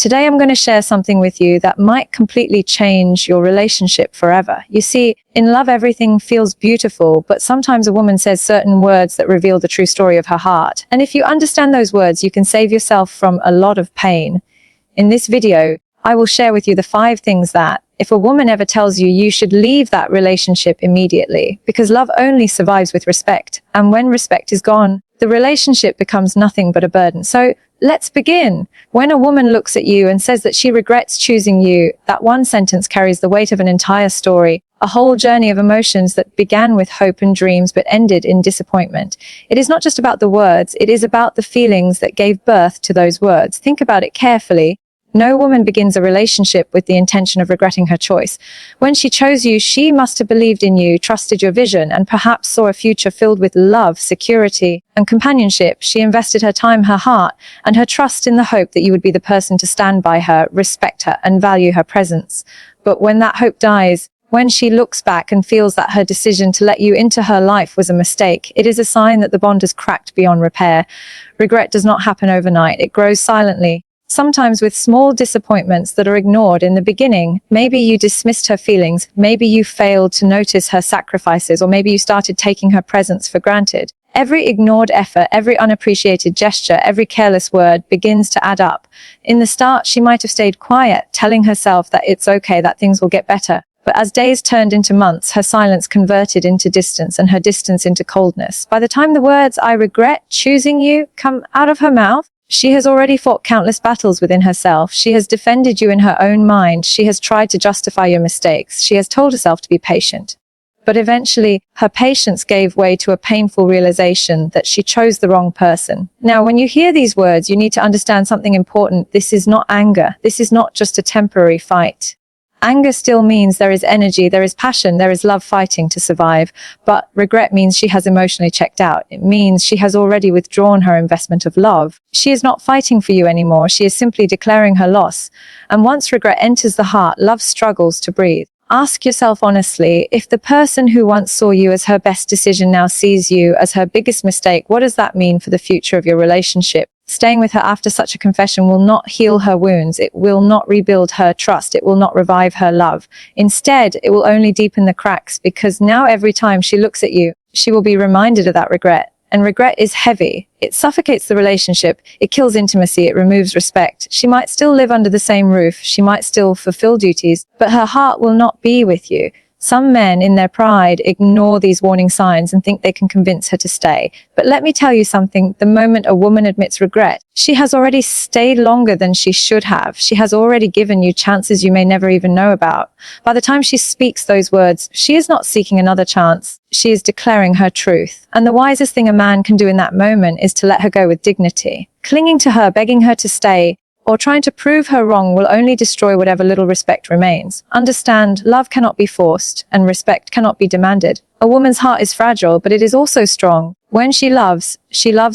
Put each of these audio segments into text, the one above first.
Today I'm going to share something with you that might completely change your relationship forever. You see, in love everything feels beautiful, but sometimes a woman says certain words that reveal the true story of her heart. And if you understand those words, you can save yourself from a lot of pain. In this video, I will share with you the 5 things that, if a woman ever tells you, you should leave that relationship immediately, because love only survives with respect. And when respect is gone, the relationship becomes nothing but a burden. So let's begin. When a woman looks at you and says that she regrets choosing you, that one sentence carries the weight of an entire story, a whole journey of emotions that began with hope and dreams but ended in disappointment. It is not just about the words, it is about the feelings that gave birth to those words. Think about it carefully. No woman begins a relationship with the intention of regretting her choice. When she chose you, she must have believed in you, trusted your vision, and perhaps saw a future filled with love, security, and companionship. She invested her time, her heart, and her trust in the hope that you would be the person to stand by her, respect her, and value her presence. But when that hope dies, when she looks back and feels that her decision to let you into her life was a mistake, it is a sign that the bond has cracked beyond repair. Regret does not happen overnight. It grows silently. Sometimes with small disappointments that are ignored in the beginning. Maybe you dismissed her feelings, maybe you failed to notice her sacrifices, or maybe you started taking her presence for granted. Every ignored effort, every unappreciated gesture, every careless word begins to add up. In the start, she might have stayed quiet, telling herself that it's okay, that things will get better. But as days turned into months, her silence converted into distance and her distance into coldness. By the time the words, "I regret choosing you," come out of her mouth, she has already fought countless battles within herself. She has defended you in her own mind. She has tried to justify your mistakes. She has told herself to be patient. But eventually, her patience gave way to a painful realization that she chose the wrong person. Now, when you hear these words, you need to understand something important. This is not anger. This is not just a temporary fight. Anger still means there is energy, there is passion, there is love fighting to survive. But regret means she has emotionally checked out. It means she has already withdrawn her investment of love. She is not fighting for you anymore. She is simply declaring her loss. And once regret enters the heart, love struggles to breathe. Ask yourself honestly, if the person who once saw you as her best decision now sees you as her biggest mistake, what does that mean for the future of your relationship? Staying with her after such a confession will not heal her wounds. It will not rebuild her trust. It will not revive her love. Instead, it will only deepen the cracks, because now every time she looks at you, she will be reminded of that regret. And regret is heavy. It suffocates the relationship. It kills intimacy. It removes respect. She might still live under the same roof. She might still fulfill duties, but her heart will not be with you. Some men, in their pride, ignore these warning signs and think they can convince her to stay. But let me tell you something. The moment a woman admits regret, she has already stayed longer than she should have. She has already given you chances you may never even know about. By the time she speaks those words, she is not seeking another chance. She is declaring her truth. And the wisest thing a man can do in that moment is to let her go with dignity. Clinging to her, begging her to stay, or trying to prove her wrong will only destroy whatever little respect remains. Understand, love cannot be forced, and respect cannot be demanded. A woman's heart is fragile, but it is also strong. When she loves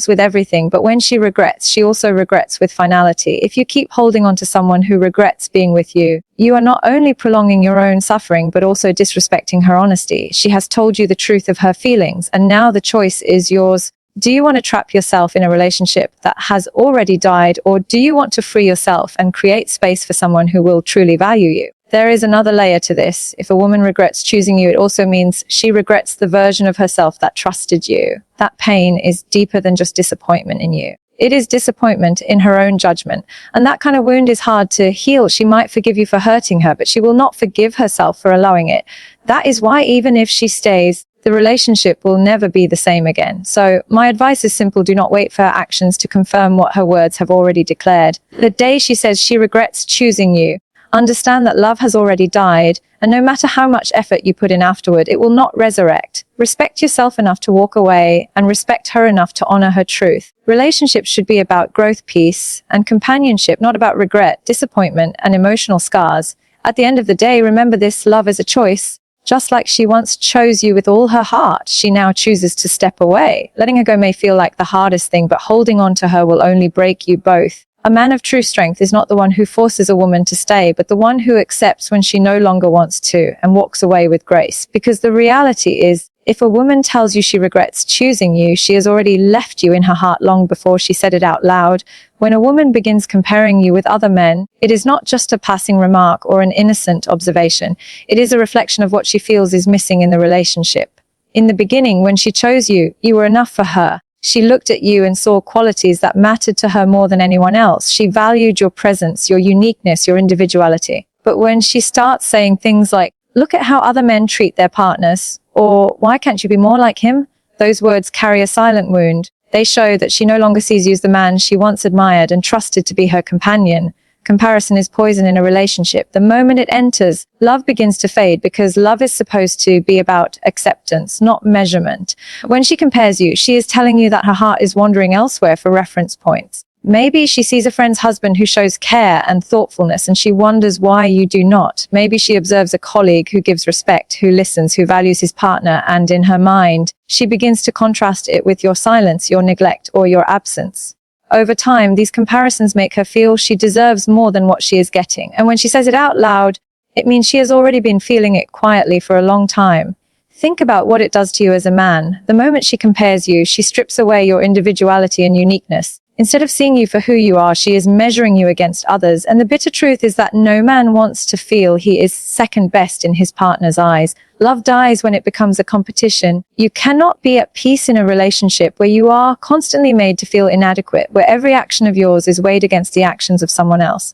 with everything, but when she regrets, she also regrets with finality. If you keep holding on to someone who regrets being with you, you are not only prolonging your own suffering, but also disrespecting her honesty. She has told you the truth of her feelings, and now the choice is yours. Do you want to trap yourself in a relationship that has already died, or do you want to free yourself and create space for someone who will truly value you? There is another layer to this. If a woman regrets choosing you, it also means she regrets the version of herself that trusted you. That pain is deeper than just disappointment in you. It is disappointment in her own judgment. And that kind of wound is hard to heal. She might forgive you for hurting her, but she will not forgive herself for allowing it. That is why even if she stays, the relationship will never be the same again. So my advice is simple. Do not wait for her actions to confirm what her words have already declared. The day she says she regrets choosing you, understand that love has already died, and no matter how much effort you put in afterward, it will not resurrect. Respect yourself enough to walk away, and respect her enough to honor her truth. Relationships should be about growth, peace, and companionship, not about regret, disappointment, and emotional scars. At the end of the day, remember this: love is a choice. Just like she once chose you with all her heart, she now chooses to step away. Letting her go may feel like the hardest thing, but holding on to her will only break you both. A man of true strength is not the one who forces a woman to stay, but the one who accepts when she no longer wants to and walks away with grace. Because the reality is, If a woman tells you she regrets choosing you, she has already left you in her heart long before she said it out loud. When a woman begins comparing you with other men, it is not just a passing remark or an innocent observation. It is a reflection of what she feels is missing in the relationship. In the beginning, when she chose you, you were enough for her. She looked at you and saw qualities that mattered to her more than anyone else. She valued your presence, your uniqueness, your individuality. But when she starts saying things like, "Look at how other men treat their partners," or "Why can't you be more like him?" those words carry a silent wound. They show that she no longer sees you as the man she once admired and trusted to be her companion. Comparison is poison in a relationship. The moment it enters, love begins to fade, because love is supposed to be about acceptance, not measurement. When she compares you, she is telling you that her heart is wandering elsewhere for reference points. Maybe she sees a friend's husband who shows care and thoughtfulness, and she wonders why you do not. Maybe she observes a colleague who gives respect, who listens, who values his partner, and in her mind, she begins to contrast it with your silence, your neglect, or your absence. Over time, these comparisons make her feel she deserves more than what she is getting. And when she says it out loud, it means she has already been feeling it quietly for a long time. Think about what it does to you as a man. The moment she compares you, she strips away your individuality and uniqueness. Instead of seeing you for who you are, she is measuring you against others. And the bitter truth is that no man wants to feel he is second best in his partner's eyes. Love dies when it becomes a competition. You cannot be at peace in a relationship where you are constantly made to feel inadequate, where every action of yours is weighed against the actions of someone else.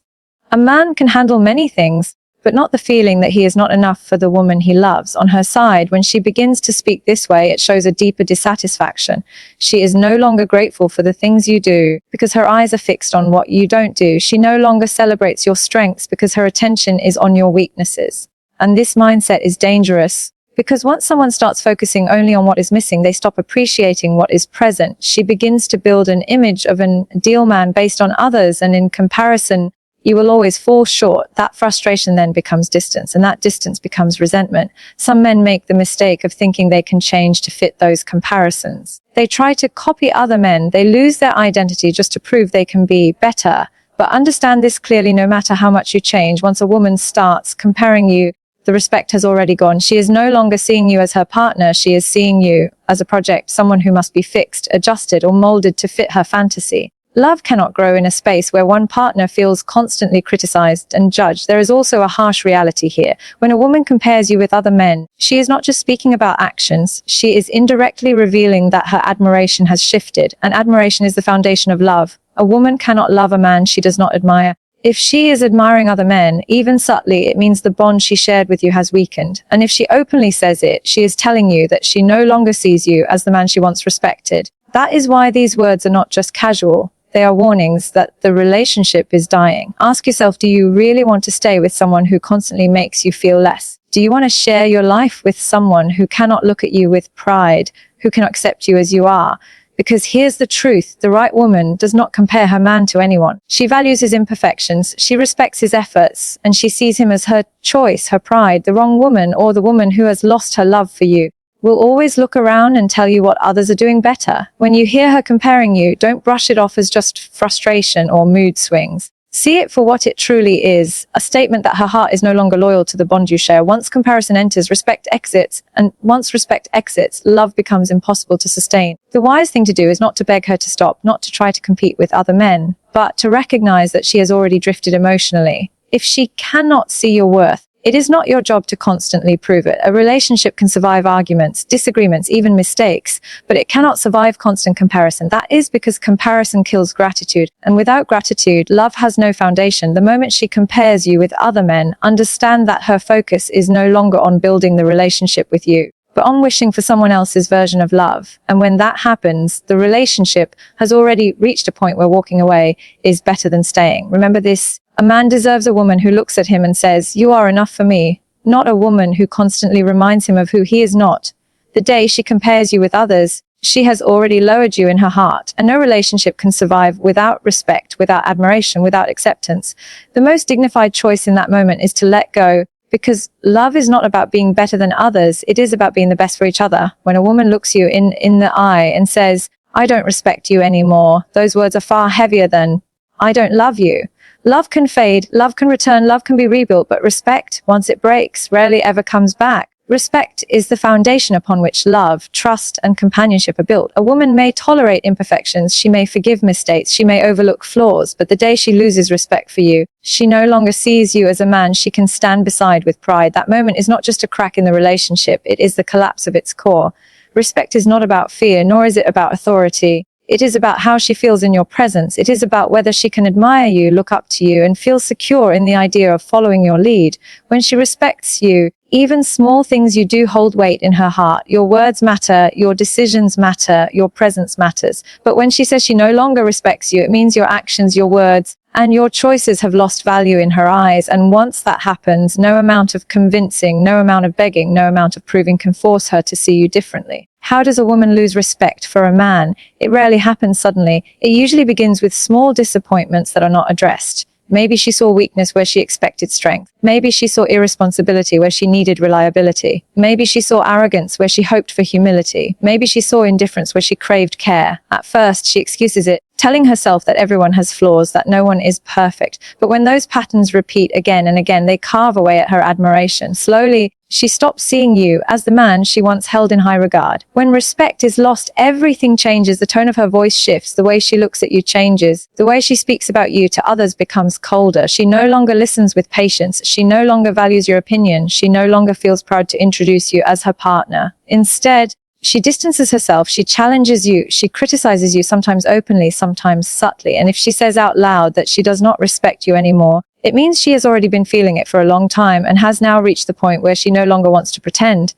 A man can handle many things, but not the feeling that he is not enough for the woman he loves. On her side, when she begins to speak this way, it shows a deeper dissatisfaction. She is no longer grateful for the things you do, because her eyes are fixed on what you don't do. She no longer celebrates your strengths, because her attention is on your weaknesses. And this mindset is dangerous, because once someone starts focusing only on what is missing, they stop appreciating what is present. She begins to build an image of an ideal man based on others, and in comparison, you will always fall short. That frustration then becomes distance, and that distance becomes resentment. Some men make the mistake of thinking they can change to fit those comparisons. They try to copy other men. They lose their identity just to prove they can be better. But understand this clearly: no matter how much you change, once a woman starts comparing you, the respect has already gone. She is no longer seeing you as her partner. She is seeing you as a project, someone who must be fixed, adjusted, or molded to fit her fantasy. Love cannot grow in a space where one partner feels constantly criticized and judged. There is also a harsh reality here. When a woman compares you with other men, she is not just speaking about actions. She is indirectly revealing that her admiration has shifted, and admiration is the foundation of love. A woman cannot love a man she does not admire. If she is admiring other men, even subtly, it means the bond she shared with you has weakened. And if she openly says it, she is telling you that she no longer sees you as the man she once respected. That is why these words are not just casual. They are warnings that the relationship is dying. Ask yourself, do you really want to stay with someone who constantly makes you feel less? Do you want to share your life with someone who cannot look at you with pride, who cannot accept you as you are? Because here's the truth: the right woman does not compare her man to anyone. She values his imperfections, she respects his efforts, and she sees him as her choice, her pride. The wrong woman, or the woman who has lost her love for you, will always look around and tell you what others are doing better. When you hear her comparing you, don't brush it off as just frustration or mood swings. See it for what it truly is: a statement that her heart is no longer loyal to the bond you share. Once comparison enters, respect exits, and once respect exits, love becomes impossible to sustain. The wise thing to do is not to beg her to stop, not to try to compete with other men, but to recognize that she has already drifted emotionally. If she cannot see your worth, it is not your job to constantly prove it. A relationship can survive arguments, disagreements, even mistakes, but it cannot survive constant comparison. That is because comparison kills gratitude, and without gratitude, love has no foundation. The moment she compares you with other men, understand that her focus is no longer on building the relationship with you, but on wishing for someone else's version of love. And when that happens, the relationship has already reached a point where walking away is better than staying. Remember this: a man deserves a woman who looks at him and says, "You are enough for me," not a woman who constantly reminds him of who he is not. The day she compares you with others, she has already lowered you in her heart, and no relationship can survive without respect, without admiration, without acceptance. The most dignified choice in that moment is to let go, because love is not about being better than others. It is about being the best for each other. When a woman looks you in the eye and says, "I don't respect you anymore," those words are far heavier than "I don't love you." Love can fade, love can return, love can be rebuilt, but respect, once it breaks, rarely ever comes back. Respect is the foundation upon which love, trust, and companionship are built. A woman may tolerate imperfections, she may forgive mistakes, she may overlook flaws, but the day she loses respect for you, she no longer sees you as a man she can stand beside with pride. That moment is not just a crack in the relationship, it is the collapse of its core. Respect is not about fear, nor is it about authority. It is about how she feels in your presence. It is about whether she can admire you, look up to you, and feel secure in the idea of following your lead. When she respects you, even small things you do hold weight in her heart. Your words matter, your decisions matter, your presence matters. But when she says she no longer respects you, it means your actions, your words, and your choices have lost value in her eyes. And once that happens, no amount of convincing, no amount of begging, no amount of proving can force her to see you differently. How does a woman lose respect for a man? It rarely happens suddenly. It usually begins with small disappointments that are not addressed. Maybe she saw weakness where she expected strength. Maybe she saw irresponsibility where she needed reliability. Maybe she saw arrogance where she hoped for humility. Maybe she saw indifference where she craved care. At first, she excuses it, telling herself that everyone has flaws, that no one is perfect. But when those patterns repeat again and again, they carve away at her admiration. Slowly, she stops seeing you as the man she once held in high regard. When respect is lost, everything changes. The tone of her voice shifts. The way she looks at you changes. The way she speaks about you to others becomes colder. She no longer listens with patience. She no longer values your opinion. She no longer feels proud to introduce you as her partner. Instead, she distances herself, she challenges you, she criticizes you, sometimes openly, sometimes subtly. And if she says out loud that she does not respect you anymore, it means she has already been feeling it for a long time and has now reached the point where she no longer wants to pretend.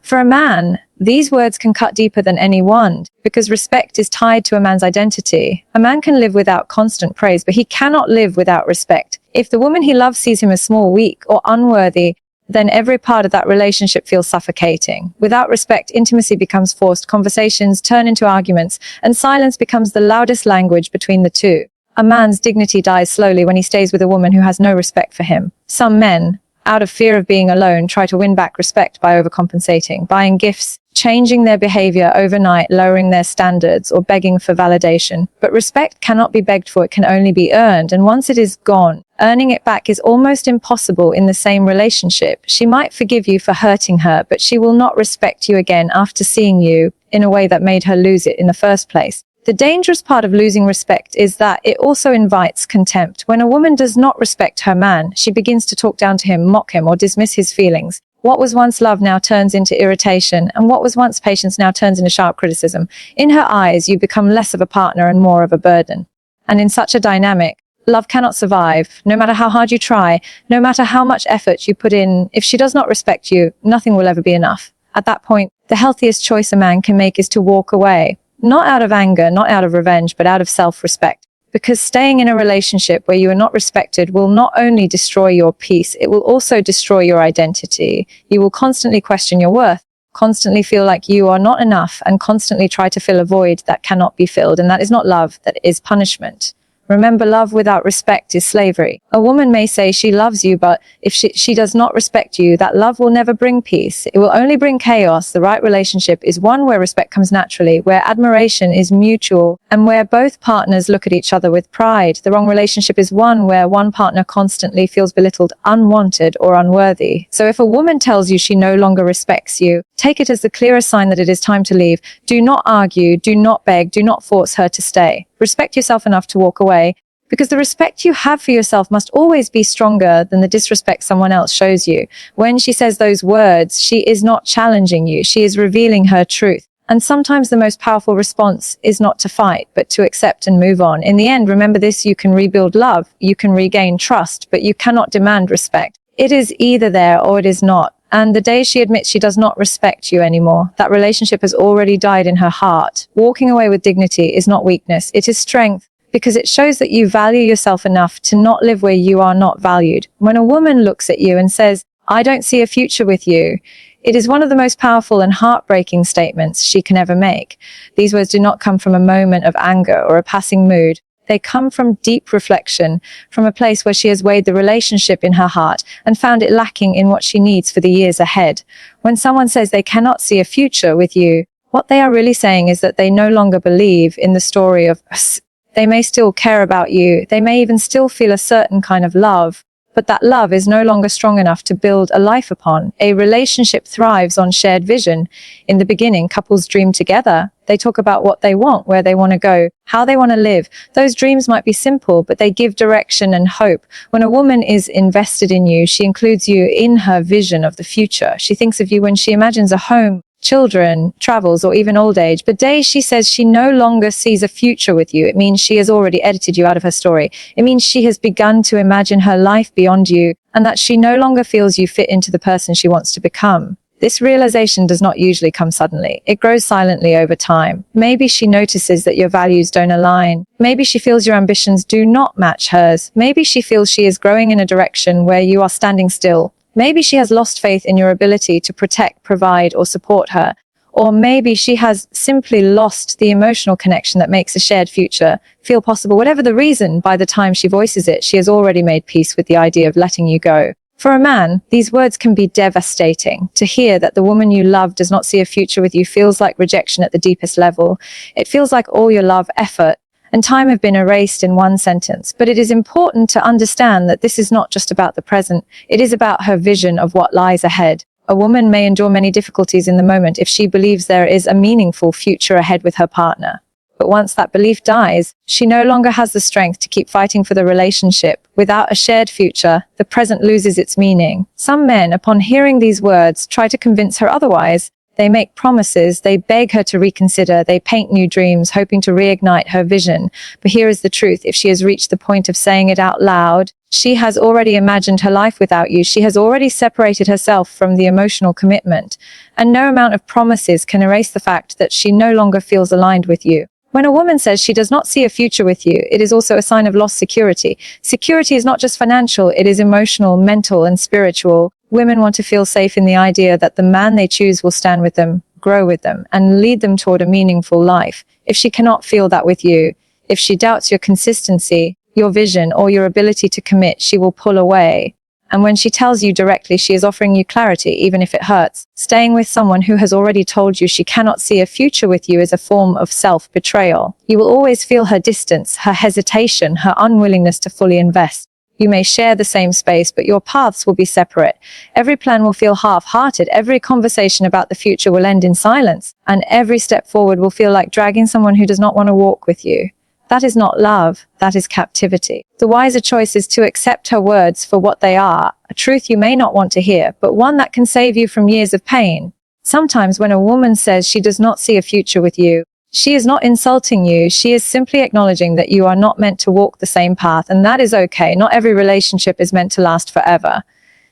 For a man, these words can cut deeper than any wand, because respect is tied to a man's identity. A man can live without constant praise, but he cannot live without respect. If the woman he loves sees him as small, weak, or unworthy, then every part of that relationship feels suffocating. Without respect, intimacy becomes forced, conversations turn into arguments, and silence becomes the loudest language between the two. A man's dignity dies slowly when he stays with a woman who has no respect for him. Some men, out of fear of being alone, try to win back respect by overcompensating, buying gifts, changing their behavior overnight, lowering their standards, or begging for validation. But respect cannot be begged for, it can only be earned, and once it is gone, earning it back is almost impossible in the same relationship. She might forgive you for hurting her, but she will not respect you again after seeing you in a way that made her lose it in the first place. The dangerous part of losing respect is that it also invites contempt. When a woman does not respect her man, she begins to talk down to him, mock him, or dismiss his feelings. What was once love now turns into irritation, and what was once patience now turns into sharp criticism. In her eyes, you become less of a partner and more of a burden. And in such a dynamic, love cannot survive. No matter how hard you try, no matter how much effort you put in, if she does not respect you, nothing will ever be enough. At that point, the healthiest choice a man can make is to walk away. Not out of anger, not out of revenge, but out of self-respect. Because staying in a relationship where you are not respected will not only destroy your peace, it will also destroy your identity. You will constantly question your worth, constantly feel like you are not enough, and constantly try to fill a void that cannot be filled. And that is not love, that is punishment. Remember, love without respect is slavery. A woman may say she loves you, but if she does not respect you, that love will never bring peace. It will only bring chaos. The right relationship is one where respect comes naturally, where admiration is mutual, and where both partners look at each other with pride. The wrong relationship is one where one partner constantly feels belittled, unwanted, or unworthy. So if a woman tells you she no longer respects you, take it as the clearest sign that it is time to leave. Do not argue, do not beg, do not force her to stay. Respect yourself enough to walk away, because the respect you have for yourself must always be stronger than the disrespect someone else shows you. When she says those words, she is not challenging you, she is revealing her truth. And sometimes the most powerful response is not to fight, but to accept and move on. In the end, remember this: you can rebuild love, you can regain trust, but you cannot demand respect. It is either there or it is not. And the day she admits she does not respect you anymore, that relationship has already died in her heart. Walking away with dignity is not weakness, it is strength, because it shows that you value yourself enough to not live where you are not valued. When a woman looks at you and says, "I don't see a future with you," it is one of the most powerful and heartbreaking statements she can ever make. These words do not come from a moment of anger or a passing mood. They come from deep reflection, from a place where she has weighed the relationship in her heart and found it lacking in what she needs for the years ahead. When someone says they cannot see a future with you, what they are really saying is that they no longer believe in the story of us. They may still care about you, they may even still feel a certain kind of love, but that love is no longer strong enough to build a life upon. A relationship thrives on shared vision. In the beginning, couples dream together. They talk about what they want, where they want to go, how they want to live. Those dreams might be simple, but they give direction and hope. When a woman is invested in you, she includes you in her vision of the future. She thinks of you when she imagines a home, children, travels, or even old age. But day she says she no longer sees a future with you. It means she has already edited you out of her story. It means she has begun to imagine her life beyond you, and that she no longer feels you fit into the person she wants to become. This realization does not usually come suddenly. It grows silently over time. Maybe she notices that your values don't align. Maybe she feels your ambitions do not match hers. Maybe she feels she is growing in a direction where you are standing still. Maybe she has lost faith in your ability to protect, provide, or support her. Or maybe she has simply lost the emotional connection that makes a shared future feel possible. Whatever the reason, by the time she voices it, she has already made peace with the idea of letting you go. For a man, these words can be devastating. To hear that the woman you love does not see a future with you feels like rejection at the deepest level. It feels like all your love, effort, and time have been erased in one sentence. But it is important to understand that this is not just about the present. It is about her vision of what lies ahead. A woman may endure many difficulties in the moment if she believes there is a meaningful future ahead with her partner. But once that belief dies, she no longer has the strength to keep fighting for the relationship. Without a shared future, the present loses its meaning. Some men, upon hearing these words, try to convince her otherwise. They make promises, they beg her to reconsider, they paint new dreams, hoping to reignite her vision. But here is the truth: if she has reached the point of saying it out loud, she has already imagined her life without you. She has already separated herself from the emotional commitment. And no amount of promises can erase the fact that she no longer feels aligned with you. When a woman says she does not see a future with you, it is also a sign of lost security. Security is not just financial, it is emotional, mental, and spiritual. Women want to feel safe in the idea that the man they choose will stand with them, grow with them, and lead them toward a meaningful life. If she cannot feel that with you, if she doubts your consistency, your vision, or your ability to commit, she will pull away. And when she tells you directly, she is offering you clarity, even if it hurts. Staying with someone who has already told you she cannot see a future with you is a form of self-betrayal. You will always feel her distance, her hesitation, her unwillingness to fully invest. You may share the same space, but your paths will be separate. Every plan will feel half-hearted. Every conversation about the future will end in silence. And every step forward will feel like dragging someone who does not want to walk with you. That is not love, that is captivity. The wiser choice is to accept her words for what they are, a truth you may not want to hear, but one that can save you from years of pain. Sometimes when a woman says she does not see a future with you, she is not insulting you, she is simply acknowledging that you are not meant to walk the same path, and that is okay. Not every relationship is meant to last forever.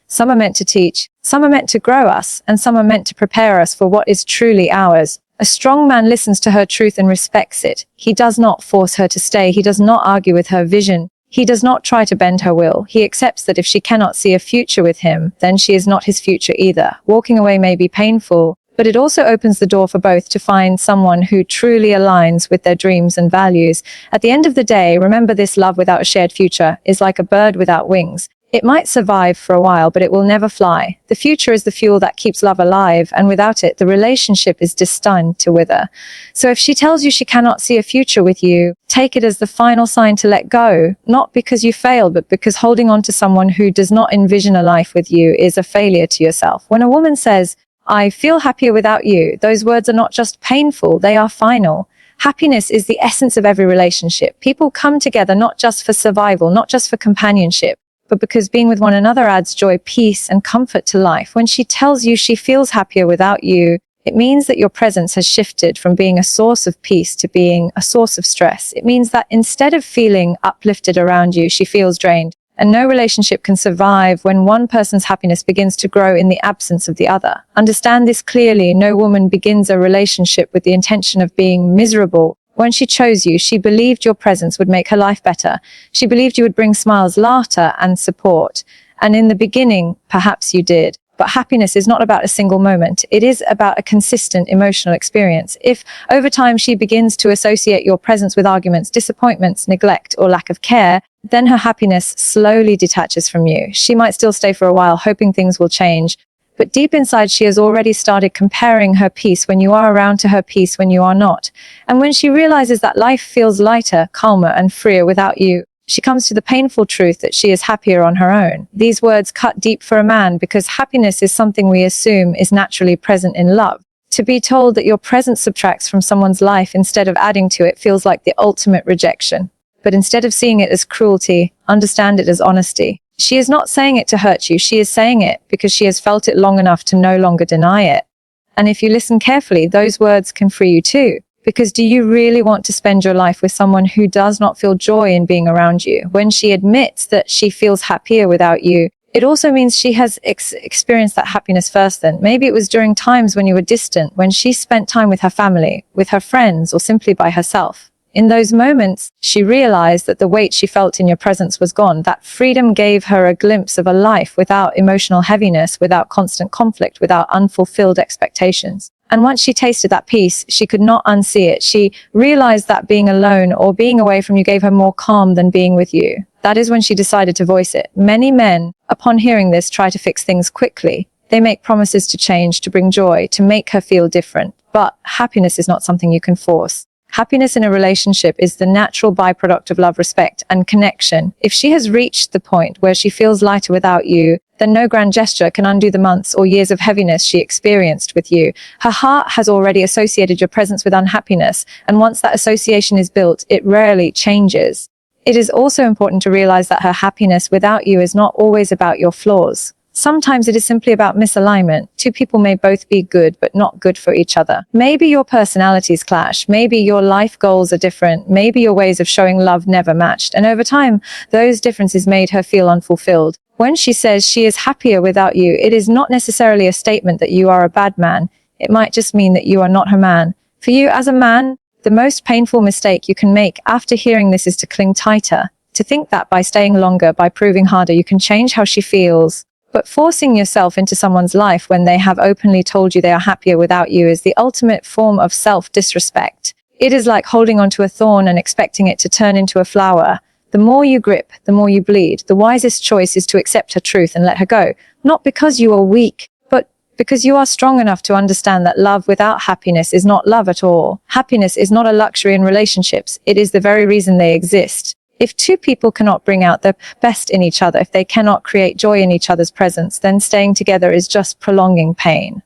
Some are meant to teach, some are meant to grow us, and some are meant to prepare us for what is truly ours. A strong man listens to her truth and respects it. He does not force her to stay. He does not argue with her vision. He does not try to bend her will. He accepts that if she cannot see a future with him, then she is not his future either. Walking away may be painful, but it also opens the door for both to find someone who truly aligns with their dreams and values. At the end of the day, remember this: love without a shared future is like a bird without wings. It might survive for a while, but it will never fly. The future is the fuel that keeps love alive, and without it, the relationship is destined to wither. So if she tells you she cannot see a future with you, take it as the final sign to let go, not because you failed, but because holding on to someone who does not envision a life with you is a failure to yourself. When a woman says, "I feel happier without you," those words are not just painful, they are final. Happiness is the essence of every relationship. People come together not just for survival, not just for companionship, but because being with one another adds joy, peace, and comfort to life. When she tells you she feels happier without you, it means that your presence has shifted from being a source of peace to being a source of stress. It means that instead of feeling uplifted around you, she feels drained. And no relationship can survive when one person's happiness begins to grow in the absence of the other. Understand this clearly: no woman begins a relationship with the intention of being miserable. When she chose you, she believed your presence would make her life better. She believed you would bring smiles, laughter, and support. And in the beginning, perhaps you did. But happiness is not about a single moment. It is about a consistent emotional experience. If over time she begins to associate your presence with arguments, disappointments, neglect, or lack of care, then her happiness slowly detaches from you. She might still stay for a while, hoping things will change. But deep inside, she has already started comparing her peace when you are around to her peace when you are not. And when she realizes that life feels lighter, calmer, and freer without you, She comes to the painful truth that she is happier on her own. These words cut deep for a man because happiness is something we assume is naturally present in love. To be told that your presence subtracts from someone's life instead of adding to it feels like the ultimate rejection. But instead of seeing it as cruelty, understand it as honesty. She is not saying it to hurt you. She is saying it because she has felt it long enough to no longer deny it. And if you listen carefully, those words can free you too. Because do you really want to spend your life with someone who does not feel joy in being around you? When she admits that she feels happier without you, it also means she has experienced that happiness first then. Maybe it was during times when you were distant, when she spent time with her family, with her friends, or simply by herself. In those moments, she realized that the weight she felt in your presence was gone. That freedom gave her a glimpse of a life without emotional heaviness, without constant conflict, without unfulfilled expectations. And once she tasted that peace, she could not unsee it. She realized that being alone or being away from you gave her more calm than being with you. That is when she decided to voice it. Many men, upon hearing this, try to fix things quickly. They make promises to change, to bring joy, to make her feel different. But happiness is not something you can force. Happiness in a relationship is the natural byproduct of love, respect, and connection. If she has reached the point where she feels lighter without you, then no grand gesture can undo the months or years of heaviness she experienced with you. Her heart has already associated your presence with unhappiness, and once that association is built, it rarely changes. It is also important to realize that her happiness without you is not always about your flaws. Sometimes it is simply about misalignment. Two people may both be good, but not good for each other. Maybe your personalities clash. Maybe your life goals are different. Maybe your ways of showing love never matched. And over time, those differences made her feel unfulfilled. When she says she is happier without you, it is not necessarily a statement that you are a bad man. It might just mean that you are not her man. For you as a man, the most painful mistake you can make after hearing this is to cling tighter. To think that by staying longer, by proving harder, you can change how she feels. But forcing yourself into someone's life when they have openly told you they are happier without you is the ultimate form of self-disrespect. It is like holding onto a thorn and expecting it to turn into a flower. The more you grip, the more you bleed. The wisest choice is to accept her truth and let her go. Not because you are weak, but because you are strong enough to understand that love without happiness is not love at all. Happiness is not a luxury in relationships. It is the very reason they exist. If two people cannot bring out the best in each other, if they cannot create joy in each other's presence, then staying together is just prolonging pain.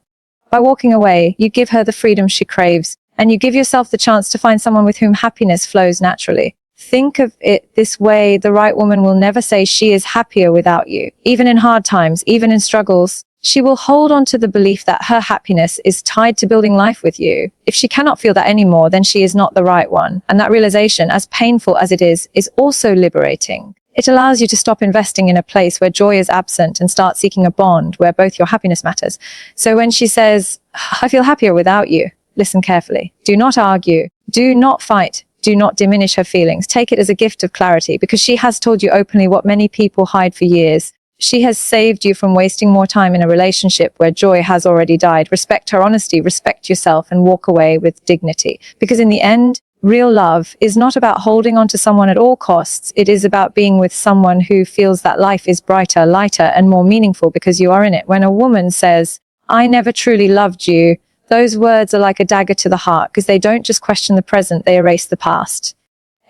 By walking away, you give her the freedom she craves, and you give yourself the chance to find someone with whom happiness flows naturally. Think of it this way: the right woman will never say she is happier without you. Even in hard times, even in struggles, she will hold on to the belief that her happiness is tied to building life with you. If she cannot feel that anymore, then she is not the right one. And that realization, as painful as it is also liberating. It allows you to stop investing in a place where joy is absent and start seeking a bond where both your happiness matters. So when she says, "I feel happier without you," listen carefully. Do not argue. Do not fight. Do not diminish her feelings. Take it as a gift of clarity, because she has told you openly what many people hide for years. She has saved you from wasting more time in a relationship where joy has already died. Respect her honesty, respect yourself, and walk away with dignity. Because in the end, real love is not about holding on to someone at all costs. It is about being with someone who feels that life is brighter, lighter, and more meaningful because you are in it. When a woman says, "I never truly loved you," those words are like a dagger to the heart, because they don't just question the present, they erase the past.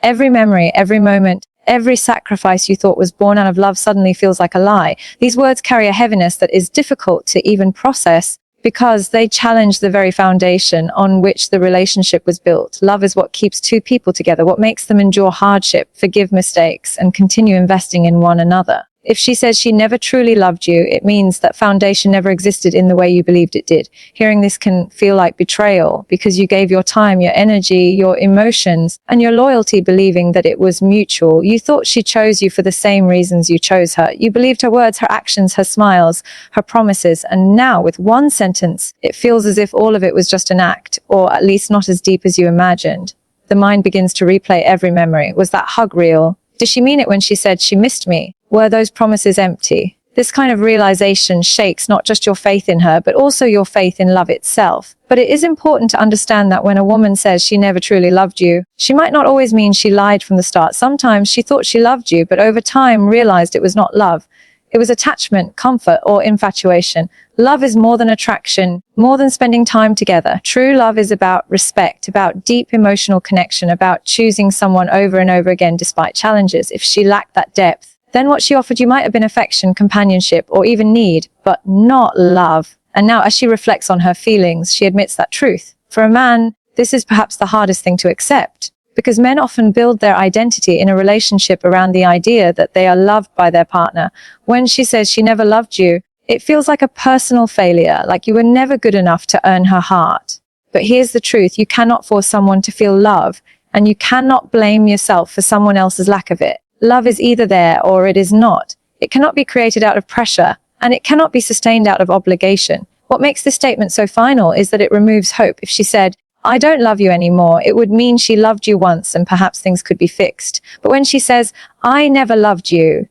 Every memory, every moment, every sacrifice you thought was born out of love suddenly feels like a lie. These words carry a heaviness that is difficult to even process because they challenge the very foundation on which the relationship was built. Love is what keeps two people together, what makes them endure hardship, forgive mistakes, and continue investing in one another. If she says she never truly loved you, it means that foundation never existed in the way you believed it did. Hearing this can feel like betrayal, because you gave your time, your energy, your emotions, and your loyalty believing that it was mutual. You thought she chose you for the same reasons you chose her. You believed her words, her actions, her smiles, her promises, and now with one sentence, it feels as if all of it was just an act, or at least not as deep as you imagined. The mind begins to replay every memory. Was that hug real? Did she mean it when she said she missed me? Were those promises empty? This kind of realization shakes not just your faith in her, but also your faith in love itself. But it is important to understand that when a woman says she never truly loved you, she might not always mean she lied from the start. Sometimes she thought she loved you, but over time realized it was not love. It was attachment, comfort, or infatuation. Love is more than attraction, more than spending time together. True love is about respect, about deep emotional connection, about choosing someone over and over again despite challenges. If she lacked that depth, then what she offered you might have been affection, companionship, or even need, but not love. And now, as she reflects on her feelings, she admits that truth. For a man, this is perhaps the hardest thing to accept, because men often build their identity in a relationship around the idea that they are loved by their partner. When she says she never loved you, it feels like a personal failure, like you were never good enough to earn her heart. But here's the truth: you cannot force someone to feel love, and you cannot blame yourself for someone else's lack of it. Love is either there or it is not. It cannot be created out of pressure, and it cannot be sustained out of obligation. What makes this statement so final is that it removes hope. If she said, "I don't love you anymore," it would mean she loved you once and perhaps things could be fixed. But when she says, "I never loved you,"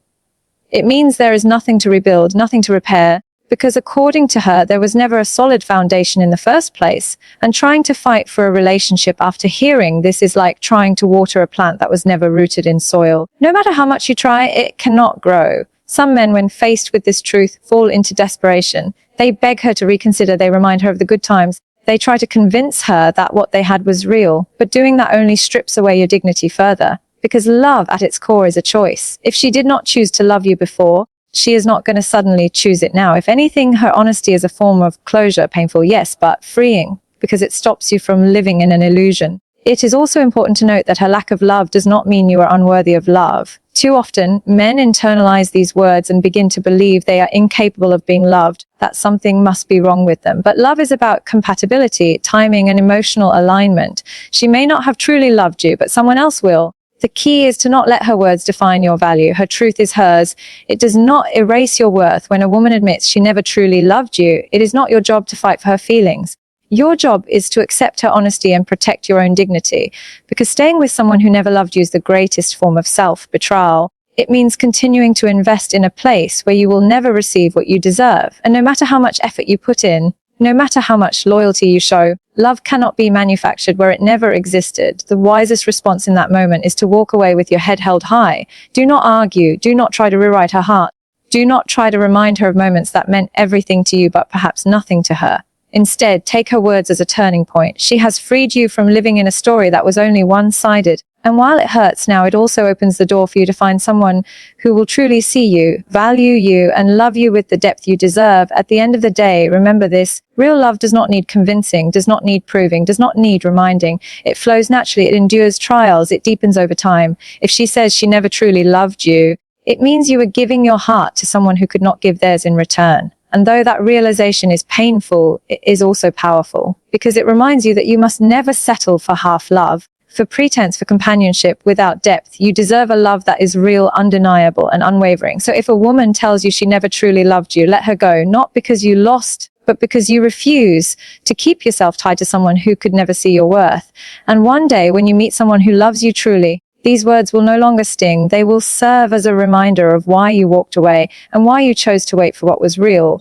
it means there is nothing to rebuild, nothing to repair, because according to her, there was never a solid foundation in the first place. And trying to fight for a relationship after hearing this is like trying to water a plant that was never rooted in soil. No matter how much you try, it cannot grow. Some men, when faced with this truth, fall into desperation. They beg her to reconsider, they remind her of the good times. They try to convince her that what they had was real, but doing that only strips away your dignity further. Because love at its core is a choice. If she did not choose to love you before, she is not going to suddenly choose it now. If anything, her honesty is a form of closure, painful, yes, but freeing, because it stops you from living in an illusion. It is also important to note that her lack of love does not mean you are unworthy of love. Too often, men internalize these words and begin to believe they are incapable of being loved, that something must be wrong with them. But love is about compatibility, timing, and emotional alignment. She may not have truly loved you, but someone else will. The key is to not let her words define your value. Her truth is hers. It does not erase your worth. When a woman admits she never truly loved you, it is not your job to fight for her feelings. Your job is to accept her honesty and protect your own dignity, because staying with someone who never loved you is the greatest form of self-betrayal. It means continuing to invest in a place where you will never receive what you deserve. And no matter how much effort you put in, no matter how much loyalty you show, love cannot be manufactured where it never existed. The wisest response in that moment is to walk away with your head held high. Do not argue. Do not try to rewrite her heart. Do not try to remind her of moments that meant everything to you but perhaps nothing to her. Instead, take her words as a turning point. She has freed you from living in a story that was only one-sided. And while it hurts now, it also opens the door for you to find someone who will truly see you, value you, and love you with the depth you deserve. At the end of the day, remember this: real love does not need convincing, does not need proving, does not need reminding. It flows naturally, it endures trials, it deepens over time. If she says she never truly loved you, it means you were giving your heart to someone who could not give theirs in return. And though that realization is painful, it is also powerful, because it reminds you that you must never settle for half love, for pretense, for companionship without depth. You deserve a love that is real, undeniable, and unwavering. So if a woman tells you she never truly loved you, let her go, not because you lost, but because you refuse to keep yourself tied to someone who could never see your worth. And one day, when you meet someone who loves you truly, these words will no longer sting. They will serve as a reminder of why you walked away and why you chose to wait for what was real.